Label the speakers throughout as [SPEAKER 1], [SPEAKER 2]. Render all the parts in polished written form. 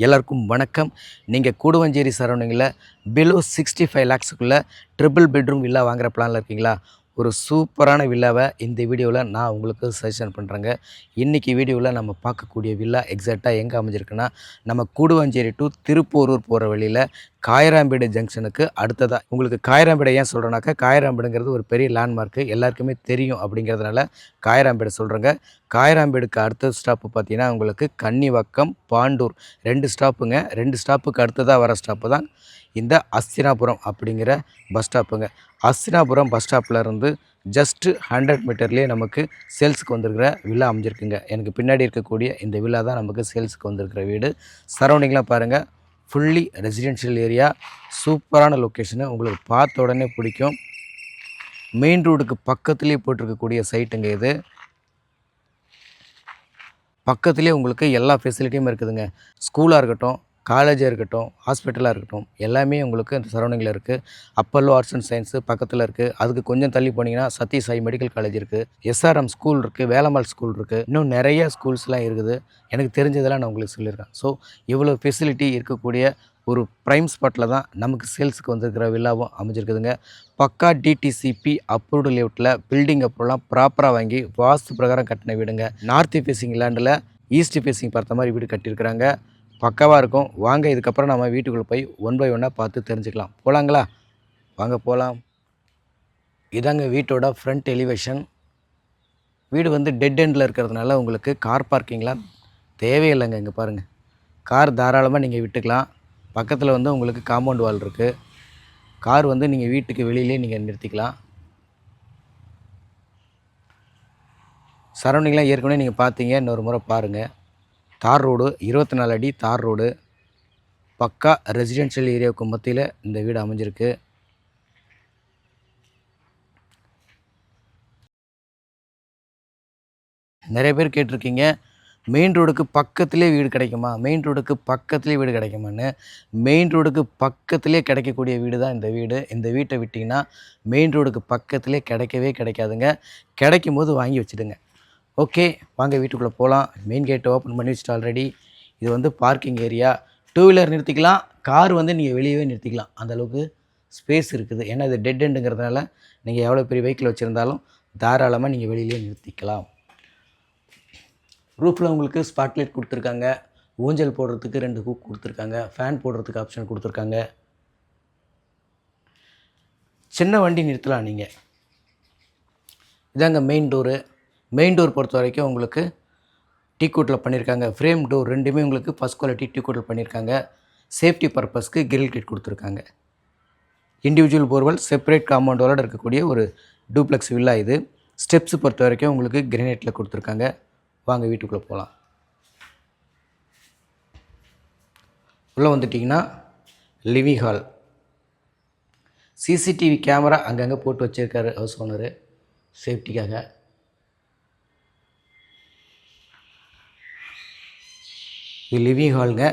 [SPEAKER 1] எல்லாருக்கும் வணக்கம். நீங்கள் கூடுவஞ்சேரி சரௌண்டிங்கில் பிலோ 65 லேக்ஸுக்குள்ளே ட்ரிபிள் பெட்ரூம் வில்லா வாங்குற பிளானில் இருக்கீங்களா? ஒரு சூப்பரான வில்லாவை இந்த வீடியோவில் நான் உங்களுக்கு சஜஷன் பண்ணுறேங்க. இன்றைக்கி வீடியோவில் நம்ம பார்க்கக்கூடிய வில்லா எக்ஸாக்டாக எங்கே அமைஞ்சிருக்குன்னா, நம்ம கூடுவஞ்சேரி டு திருப்போரூர் போகிற வழியில் காயராம்பேடு ஜங்ஷனுக்கு அடுத்ததாக. உங்களுக்கு காயராம்பேடை ஏன் சொல்கிறேன்னாக்கா, காயராம்பேடுங்கிறது ஒரு பெரிய லேண்ட்மார்க்கு, எல்லாருக்குமே தெரியும் அப்படிங்கிறதுனால காயராம்பேடு சொல்கிறேங்க. காயராம்பேடுக்கு அடுத்த ஸ்டாப்பு பார்த்தீங்கன்னா உங்களுக்கு கன்னிவாக்கம், பாண்டூர் 2 ஸ்டாப்புங்க. 2 ஸ்டாப்புக்கு அடுத்ததாக வர ஸ்டாப்பு தான் இந்த அஸ்தினாபுரம் அப்படிங்கிற பஸ் ஸ்டாப்புங்க. அஸ்தினாபுரம் பஸ் ஸ்டாப்பில் இருந்து ஜஸ்ட்டு 100 மீட்டர்லேயே நமக்கு சேல்ஸுக்கு வந்திருக்கிற வில்லா அமைஞ்சிருக்குங்க. எனக்கு பின்னாடி இருக்கக்கூடிய இந்த வில்லா தான் நமக்கு சேல்ஸுக்கு வந்திருக்கிற வீடு. சரௌண்டிங்லாம் பாருங்கள், ஃபுல்லி ரெசிடென்ஷியல் ஏரியா, சூப்பரான லொக்கேஷனு, உங்களுக்கு பார்த்த உடனே பிடிக்கும். மெயின் ரோடுக்கு பக்கத்துலேயே போட்டிருக்கக்கூடிய சைட்டுங்க இது. பக்கத்துலேயே உங்களுக்கு எல்லா ஃபெசிலிட்டியும் இருக்குதுங்க. ஸ்கூலாக இருக்கட்டும், காலேஜாக இருக்கட்டும், ஹாஸ்பிட்டலாக இருக்கட்டும், எல்லாமே உங்களுக்கு இந்த சரௌண்டிங்கில் இருக்குது. அப்பல்லோ ஆர்ட்ஸ் அண்ட் சயின்ஸு பக்கத்தில் இருக்குது. அதுக்கு கொஞ்சம் தள்ளி போனீங்கன்னா சத்ய சாய் மெடிக்கல் காலேஜ் இருக்குது, எஸ்ஆர்எம் ஸ்கூல் இருக்குது, வேலம்மாள் ஸ்கூல் இருக்குது, இன்னும் நிறைய ஸ்கூல்ஸ்லாம் இருக்குது. எனக்கு தெரிஞ்சதெல்லாம் நான் உங்களுக்கு சொல்லியிருக்கேன். ஸோ இவ்வளோ ஃபெசிலிட்டி இருக்கக்கூடிய ஒரு ப்ரைம் ஸ்பாட்டில் தான் நமக்கு சேல்ஸுக்கு வந்திருக்கிற வில்லாவும் அமைஞ்சிருக்குதுங்க. பக்கா டிடிசிபி அப்ரூவ்டு லேஅவுட்டில் பில்டிங் அப்ரூவ்லாம் ப்ராப்பராக வாங்கி வாஸ்து பிரகாரம் கட்டின வீடுங்க. நார்த் ஃபேஸிங் லேண்டில் ஈஸ்ட் ஃபேஸிங் பார்த்த மாதிரி வீடு கட்டியிருக்கிறாங்க. பக்காவாக இருக்கும். வாங்க, இதுக்கப்புறம் நம்ம வீட்டுக்குள்ளே போய் ஒன் பை ஒன்னாக பார்த்து தெரிஞ்சுக்கலாம். போகலாங்களா? வாங்க போகலாம். இதாங்க வீட்டோட ஃப்ரண்ட் எலிவேஷன். வீடு வந்து டெட் எண்டில் இருக்கிறதுனால உங்களுக்கு கார் பார்க்கிங்லாம் தேவையில்லைங்க. இங்கே பாருங்கள், கார் தாராளமாக நீங்கள் விட்டுக்கலாம். பக்கத்தில் வந்து உங்களுக்கு காம்பவுண்ட் வால் இருக்குது. கார் வந்து நீங்கள் வீட்டுக்கு வெளியிலே நீங்கள் நிறுத்திக்கலாம். சரௌண்டிங்லாம் ஏற்கனவே நீங்கள் பார்த்தீங்க, இன்னொரு முறை பாருங்கள். தார் ரோடு, 24 அடி தார் ரோடு, பக்கா ரெசிடென்ஷியல் ஏரியாவுக்கு மத்தியில் இந்த வீடு அமைஞ்சிருக்கு. நிறைய பேர் கேட்டிருக்கீங்க, மெயின் ரோடுக்கு பக்கத்துலேயே வீடு கிடைக்குமா, மெயின் ரோடுக்கு பக்கத்துலேயே வீடு கிடைக்குமான்னு. மெயின் ரோடுக்கு பக்கத்துலேயே கிடைக்கக்கூடிய வீடு தான் இந்த வீடு. இந்த வீட்டை விட்டிங்கன்னா மெயின் ரோடுக்கு பக்கத்துலேயே கிடைக்கவே கிடைக்காதுங்க. கிடைக்கும் போது வாங்கி வச்சுடுங்க. ஓகே, வாங்க வீட்டுக்குள்ளே போகலாம். மெயின் கேட்டை ஓப்பன் பண்ணி வச்சுட்டு ஆல்ரெடி. இது வந்து பார்க்கிங் ஏரியா. 2 வீலர் நிறுத்திக்கலாம், கார் வந்து நீங்கள் வெளியவே நிறுத்திக்கலாம். அந்தளவுக்கு ஸ்பேஸ் இருக்குது. ஏன்னா இது டெட் எண்டுங்கிறதுனால நீங்கள் எவ்வளோ பெரிய வெஹிக்கிள் வச்சுருந்தாலும் தாராளமாக நீங்கள் வெளியிலே நிறுத்திக்கலாம். ரூஃபில் உங்களுக்கு ஸ்பாட்லைட் கொடுத்துருக்காங்க. ஊஞ்சல் போடுறதுக்கு 2 ஹூக் கொடுத்துருக்காங்க. ஃபேன் போடுறதுக்கு ஆப்ஷன் கொடுத்துருக்காங்க. சின்ன வண்டி நிறுத்தலாம் நீங்கள். இதாங்க மெயின் டோரு. மெயின் டோர் பொறுத்த வரைக்கும் உங்களுக்கு டீக்வுட்டில் பண்ணியிருக்காங்க. ஃப்ரேம் டோர் ரெண்டுமே உங்களுக்கு ஃபஸ்ட் குவாலிட்டி டீக்வுட்டில் பண்ணியிருக்காங்க. சேஃப்டி பர்பஸ்க்கு கிரில் கிட் கொடுத்துருக்காங்க. இண்டிவிஜுவல் போர்வெல், செப்பரேட் காம்பவுண்டோடு இருக்கக்கூடிய ஒரு டூப்ளெக்ஸ் வில்லா இது. ஸ்டெப்ஸ் பொறுத்த வரைக்கும் உங்களுக்கு கிரானைட்டில் கொடுத்துருக்காங்க. வாங்க வீட்டுக்குள்ளே போகலாம். உள்ளே வந்துட்டிங்கன்னா லிவிங் ஹால். சிசிடிவி கேமரா அங்கங்கே போட்டு வச்சுருக்காரு ஹவுஸ் ஓனரு சேஃப்டிக்காக. இது லிவிங் ஹாலுங்க.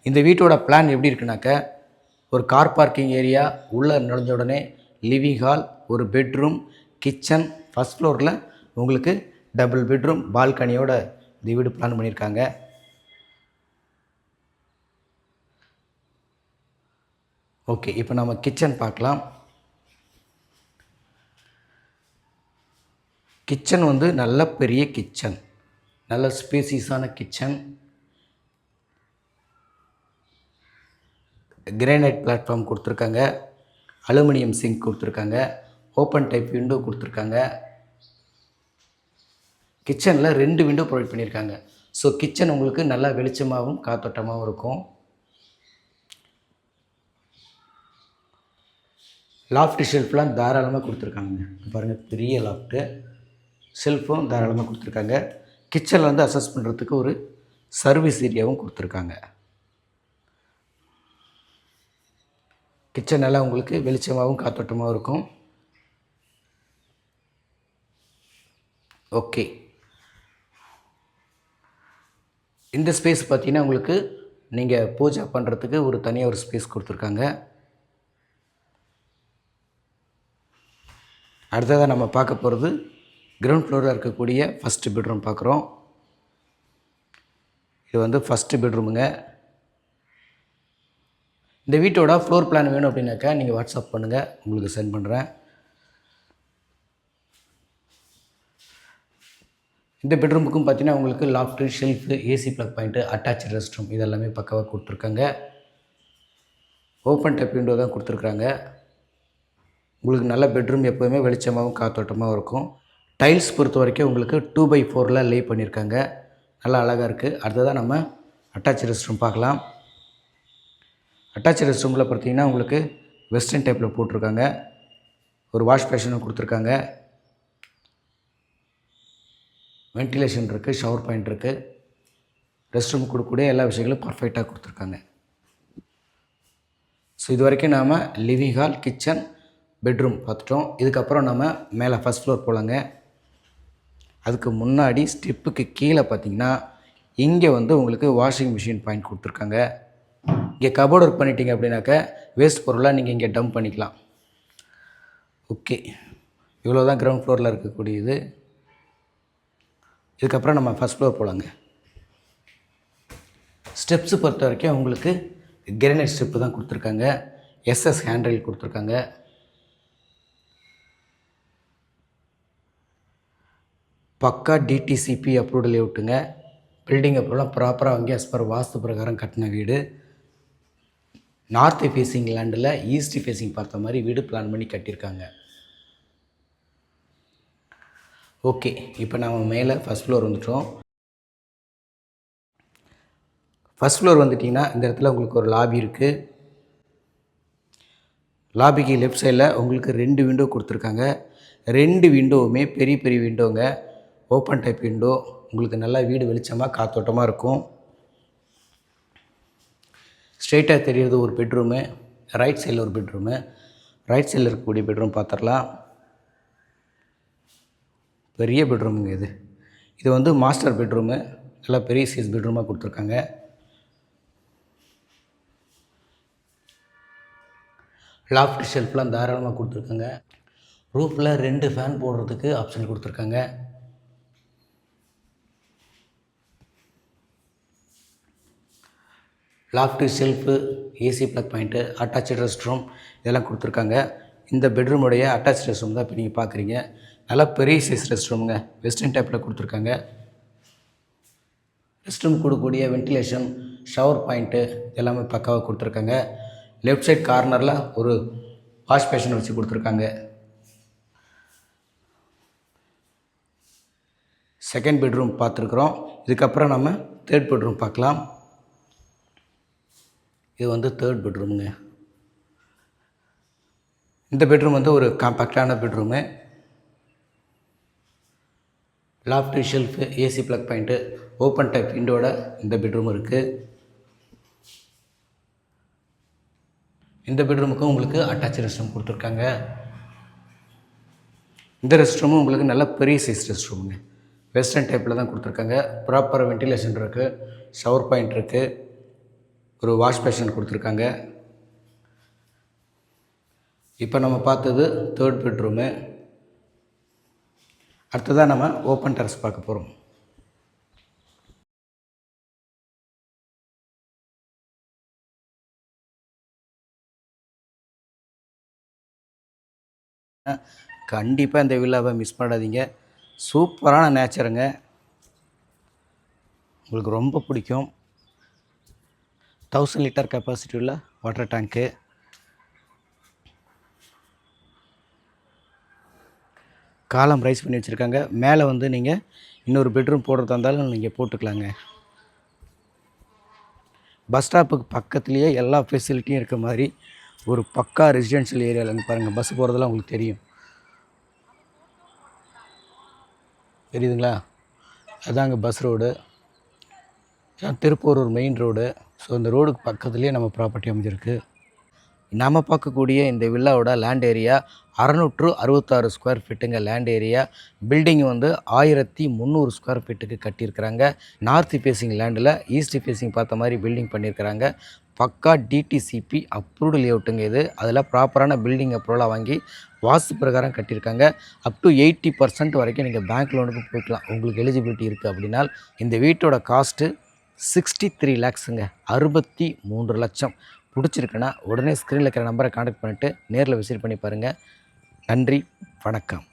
[SPEAKER 1] இந்த வீட்டோட பிளான் எப்படி இருக்குனாக்க, ஒரு கார் பார்க்கிங் ஏரியா, உள்ளே நுழைஞ்ச உடனே லிவிங் ஹால், ஒரு பெட்ரூம், கிச்சன், ஃபஸ்ட் ஃப்ளோரில் உங்களுக்கு டபுள் பெட்ரூம் பால்கனியோட இந்த வீடு பிளான் பண்ணியிருக்காங்க. ஓகே, இப்போ நம்ம கிச்சன் பார்க்கலாம். கிச்சன் வந்து நல்ல பெரிய கிச்சன், நல்ல ஸ்பேசியஸான கிச்சன். கிரானைட் பிளாட்ஃபார்ம் கொடுத்துருக்காங்க. அலுமினியம் சிங்க் கொடுத்துருக்காங்க. ஓப்பன் டைப் விண்டோ கொடுத்துருக்காங்க. கிச்சனில் 2 விண்டோ ப்ரொவைட் பண்ணியிருக்காங்க. ஸோ கிச்சன் உங்களுக்கு நல்லா வெளிச்சமாகவும் காத்தோட்டமாகவும் இருக்கும். லாஃப்ட் ஷெல்ஃப்லாம் தாராளமாக கொடுத்துருக்காங்க. பாருங்கள், பெரிய லாஃப்ட்டு, ஷெல்ஃபும் தாராளமாக கொடுத்துருக்காங்க. கிச்சனில் வந்து அசஸ் பண்ணுறதுக்கு ஒரு சர்வீஸ் ஏரியாவும் கொடுத்துருக்காங்க. கிச்சன் நல்லா உங்களுக்கு வெளிச்சமாகவும் காத்தோட்டமாகவும் இருக்கும். ஓகே, இந்த ஸ்பேஸ் பார்த்தீங்கன்னா உங்களுக்கு நீங்கள் பூஜை பண்ணுறதுக்கு ஒரு தனியாக ஒரு ஸ்பேஸ் கொடுத்துருக்காங்க. அடுத்ததாக நம்ம பார்க்க போகிறது கிரவுண்ட் ஃப்ளோரில் இருக்கக்கூடிய ஃபஸ்ட்டு பெட்ரூம் பார்க்குறோம். இது வந்து ஃபஸ்ட்டு பெட்ரூமுங்க. இந்த வீட்டோட ஃப்ளோர் பிளான் வேணும் அப்படின்னாக்கா நீங்கள் வாட்ஸ்அப் பண்ணுங்கள், உங்களுக்கு சென்ட் பண்ணுறேன். இந்த பெட்ரூமுக்கும் பார்த்தீங்கன்னா உங்களுக்கு loft, shelf, AC plug point, attach rest room இதெல்லாமே பக்காவாக கொடுத்துருக்காங்க. ஓப்பன் டைப் விண்டோ தான் கொடுத்துருக்குறாங்க. உங்களுக்கு நல்ல பெட்ரூம் எப்போதுமே வெளிச்சமாகவும் காற்றோட்டமாகவும் இருக்கும். டைல்ஸ் பொறுத்த வரைக்கும் உங்களுக்கு 2x4 லே பண்ணியிருக்காங்க. நல்லா அழகாக இருக்குது. அடுத்ததாக நம்ம அட்டாச் ரெஸ்ட் ரூம் பார்க்கலாம். அட்டாச் ரெஸ்ட் ரூமில் பார்த்தீங்கன்னா உங்களுக்கு வெஸ்டர்ன் டைப்பில் போட்டிருக்காங்க. ஒரு வாஷ் பேஷனும் கொடுத்துருக்காங்க. வென்டிலேஷன் இருக்குது, ஷவர் பாயிண்ட் இருக்குது. ரெஸ்ட் ரூம் கொடுக்கக்கூடிய எல்லா விஷயங்களும் பர்ஃபெக்டாக கொடுத்துருக்காங்க. ஸோ இது வரைக்கும் நாம் லிவிங் ஹால், கிச்சன், பெட்ரூம் பார்த்துட்டோம். இதுக்கப்புறம் நம்ம மேலே ஃபஸ்ட் ஃப்ளோர் போகலாங்க. அதுக்கு முன்னாடி ஸ்டெப்புக்கு கீழே பார்த்தீங்கன்னா இங்கே வந்து உங்களுக்கு வாஷிங் மிஷின் பாயிண்ட் கொடுத்துருக்காங்க. இங்கே கபோர்ட் ஒர்க் பண்ணிட்டீங்க அப்படின்னாக்க வேஸ்ட் பொருளாக நீங்கள் இங்கே டம்ப் பண்ணிக்கலாம். ஓகே, இவ்வளோ தான் கிரவுண்ட் ஃப்ளோரில் இருக்கக்கூடியது. இதுக்கப்புறம் நம்ம ஃபஸ்ட் ஃப்ளோர் போகலாங்க. ஸ்டெப்ஸு பொறுத்த வரைக்கும் உங்களுக்கு கிரானைட் ஸ்டெப்பு தான் கொடுத்துருக்காங்க. எஸ்எஸ் ஹேண்ட்ரைல் கொடுத்துருக்காங்க. பக்கா டிடிசிபி அப்ரூவ்டு லேஅவுட்டுங்க. பில்டிங் அப்ரூவெலாம் ப்ராப்பராக வாங்கி as per வாஸ்து பிரகாரம் கட்டின வீடு. நார்த்து ஃபேஸிங் லேண்டில் ஈஸ்ட் ஃபேஸிங் பார்த்த மாதிரி வீடு பிளான் பண்ணி கட்டியிருக்காங்க. ஓகே, இப்போ நம்ம மேலே ஃபஸ்ட் ஃப்ளோர் வந்துட்டோம். ஃபஸ்ட் ஃப்ளோர் வந்துட்டிங்கன்னா இந்த இடத்துல உங்களுக்கு ஒரு லாபி இருக்குது. லாபிக்கு லெஃப்ட் சைடில் உங்களுக்கு 2 விண்டோ கொடுத்துருக்காங்க. 2 விண்டோவுமே பெரிய பெரிய விண்டோங்க. Open type window. உங்களுக்கு நல்லா வீடு வெளிச்சமாக காற்றோட்டமாக இருக்கும். ஸ்ட்ரெயிட்டாக தெரிகிறது ஒரு பெட்ரூமு. ரைட் சைடில் ஒரு பெட்ரூமு. ரைட் சைடில் இருக்கக்கூடிய பெட்ரூம் பார்த்துடலாம். பெரிய பெட்ரூமுங்க இது. இது வந்து மாஸ்டர் பெட்ரூமு. நல்லா பெரிய சைஸ் பெட்ரூமாக கொடுத்துருக்காங்க. லாஃப்ட் ஷெல்ஃப்லாம் தாராளமாக கொடுத்துருக்காங்க. ரூஃபில் 2 ஃபேன் போடுறதுக்கு ஆப்ஷன் கொடுத்துருக்காங்க. Loft, shelf, AC plug point, attach rest room இதெல்லாம் கொடுத்துருக்காங்க. இந்த பெட்ரூமுடைய அட்டாச் ரெஸ்ட் ரூம் தான் இப்போ நீங்கள் பார்க்குறீங்க. நல்லா பெரிய சைஸ் ரெஸ்ட் ரூமுங்க. வெஸ்டர்ன் டைப்பில் கொடுத்துருக்காங்க. ரெஸ்ட் ரூம் கொடுக்கக்கூடிய வென்டிலேஷன், ஷவர் பாயிண்ட்டு எல்லாமே பக்காவாக கொடுத்துருக்காங்க. லெஃப்ட் சைட் கார்னரில் ஒரு வாஷ் பேஷன் வச்சு கொடுத்துருக்காங்க. செகண்ட் பெட்ரூம் பார்த்துருக்குறோம். இதுக்கப்புறம் நம்ம தேர்ட் பெட்ரூம் பார்க்கலாம். இது வந்து தேர்ட் பெட்ரூமுங்க. இந்த பெட்ரூம் வந்து ஒரு காம்பேக்டான bedroom. Loft, shelf, AC plug point, open type விண்டோட இந்த பெட்ரூம் இருக்குது. இந்த பெட்ரூமுக்கும் உங்களுக்கு அட்டாச் ரெஸ்ட் ரூம் கொடுத்துருக்காங்க. இந்த ரெஸ்ட் ரூமும் உங்களுக்கு நல்ல பெரிய சைஸ் ரெஸ்ட் ரூமுங்க. வெஸ்டர்ன் டைப்பில் தான் கொடுத்துருக்காங்க. ப்ராப்பராக வென்டிலேஷன் இருக்குது, ஷவர் பாயிண்ட் இருக்குது, ஒரு வாஷ் பேஷன் கொடுத்துருக்காங்க. இப்போ நம்ம பார்த்தது தேர்ட் பெட்ரூமு. அடுத்ததாக நம்ம ஓப்பன் டெரஸ் பார்க்க போகிறோம். கண்டிப்பாக இந்த வில்லாவை மிஸ் பண்ணாதீங்க. சூப்பரான நேச்சருங்க. உங்களுக்கு ரொம்ப பிடிக்கும். 1000 லிட்டர் கெப்பாசிட்டி உள்ள வாட்டர் டேங்க்கு. காலம் ரைஸ் பண்ணி வச்சுருக்காங்க. மேலே வந்து நீங்கள் இன்னொரு பெட்ரூம் போடுறதா இருந்தாலும் நீங்கள் போட்டுக்கலாங்க. பஸ் ஸ்டாப்புக்கு பக்கத்துலேயே எல்லா ஃபெசிலிட்டியும் இருக்க மாதிரி ஒரு பக்கா ரெசிடென்ஷியல் ஏரியாவில் பாருங்கள். பஸ் போகிறதெல்லாம் உங்களுக்கு தெரியும், தெரியுதுங்களா? அதாங்க bus road. Tiruppur main road. So இந்த ரோடுக்கு பக்கத்துலேயே நம்ம ப்ராப்பர்ட்டி அமைஞ்சிருக்கு. நாம் பார்க்கக்கூடிய இந்த வில்லாவோட லேண்ட் ஏரியா 666 ஸ்கொயர் ஃபீட்டுங்க லேண்ட் ஏரியா. பில்டிங் வந்து 1300 ஸ்கொயர் ஃபீட்டுக்கு கட்டியிருக்கிறாங்க. நார்த் ஃபேஸிங் லேண்டில் ஈஸ்ட் ஃபேஸிங் பார்த்த மாதிரி பில்டிங் பண்ணியிருக்கிறாங்க. பக்கா டிடிசிபி அப்ரூவ்டு லேஅவுட்டுங்க இது. அதில் ப்ராப்பரான பில்டிங் அப்ரூவலாக வாங்கி வாஸ்து பிரகாரம் கட்டியிருக்காங்க. அப் டு 80% வரைக்கும் நீங்கள் பேங்க் லோனுக்கு போய்க்கலாம், உங்களுக்கு எலிஜிபிலிட்டி இருக்குது அப்படின்னா. இந்த வீட்டோட காஸ்ட்டு 63 லேக்ஸுங்க, 63 லட்சம். பிடிச்சிருக்குன்னா உடனே ஸ்க்ரீனில் இருக்கிற நம்பரை கான்டாக்ட் பண்ணிவிட்டு நேரில் விசிட் பண்ணி பாருங்கள். நன்றி, வணக்கம்.